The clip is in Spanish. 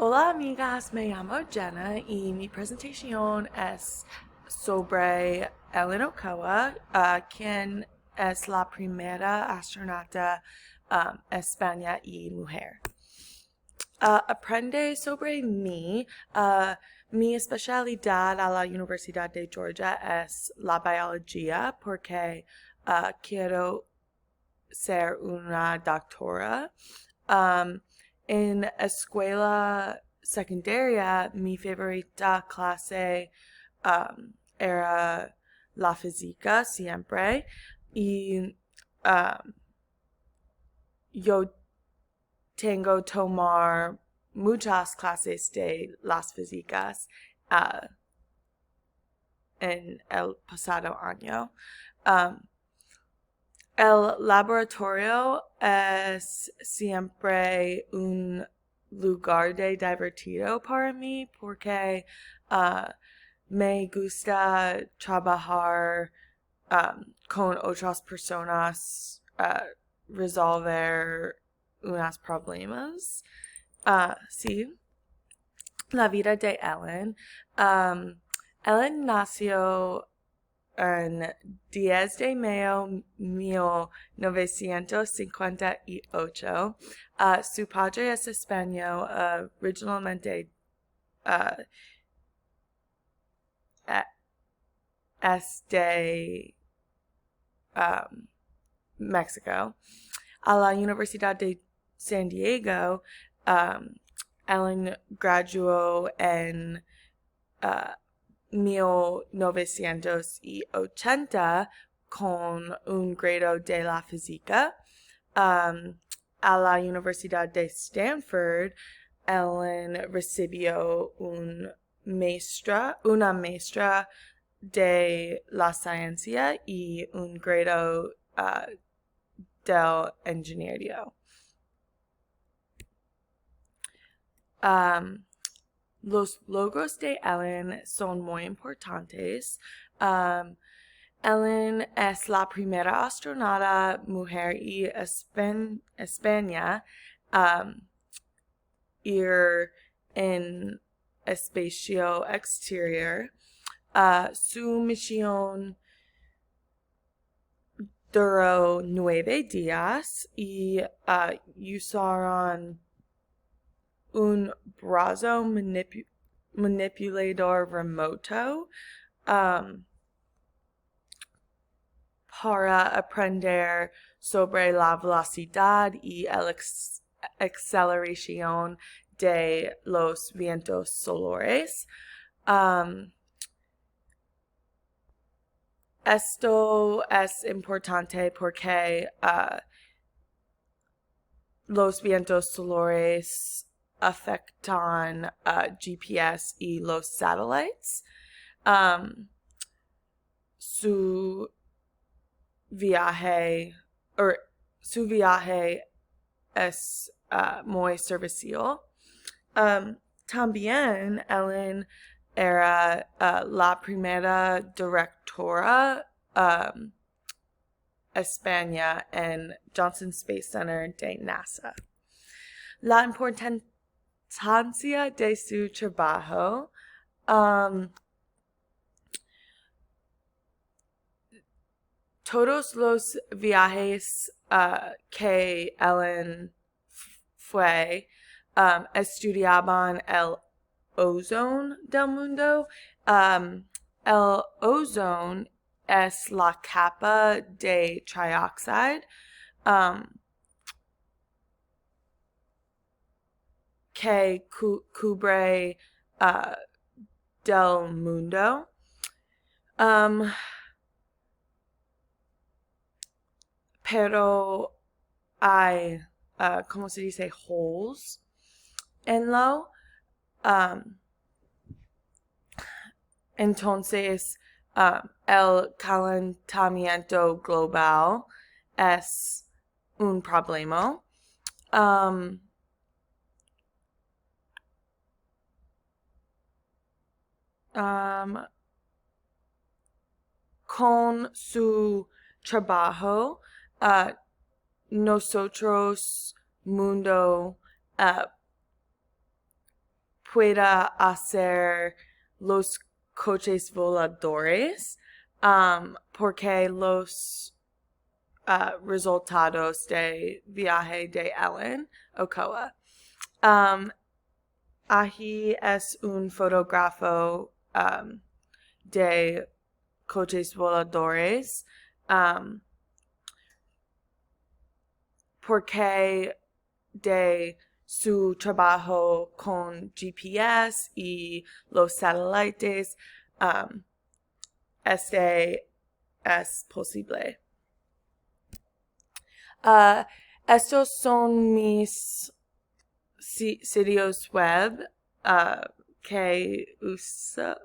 Hola amigas, me llamo Jenna y mi presentación es sobre Ellen Ochoa, quien es la primera astronauta España y mujer. Aprende sobre mí. Mi especialidad a la Universidad de Georgia es la biología porque quiero ser una doctora. Um, en escuela secundaria, mi favorita clase era la física siempre. Y um, yo tengo tomar muchas clases de las físicas uh, en el pasado año. Um, El laboratorio es siempre un lugar de divertido para mí porque me gusta trabajar con otras personas, resolver unos problemas. Sí, la vida de Ellen. Ellen nació en 10 de mayo 1958. Su padre es español, originalmente uh, es de México. A la Universidad de San Diego, Ellen graduó en uh, 1980 con un grado de la física. A la Universidad de Stanford, Ellen recibió una maestra de la ciencia y un grado del ingeniería. Los logros de Ellen son muy importantes. Ellen es la primera astronauta mujer y España ir en espacio exterior. Su misión duró 9 días y usaron un brazo manipulador remoto para aprender sobre la velocidad y la aceleración de los vientos solares. Esto es importante porque los vientos solares afectan GPS y los satélites. Su viaje, su viaje es muy servicial. También Ellen era la primera directora España en Johnson Space Center de NASA. La importancia de su trabajo. Todos los viajes que Ellen fue estudiaban el ozono del mundo. El ozono es la capa de trioxide que cubre del mundo. Pero hay, ¿cómo se dice? Holes en lo. Entonces, el calentamiento global es un problema. Con su trabajo, nosotros, mundo, pueda hacer los coches voladores, porque los resultados de viaje de Ellen Ochoa. Ahí es un fotógrafo de coches voladores, porque de su trabajo con GPS y los satélites, este es posible. Estos son mis sitios web que uso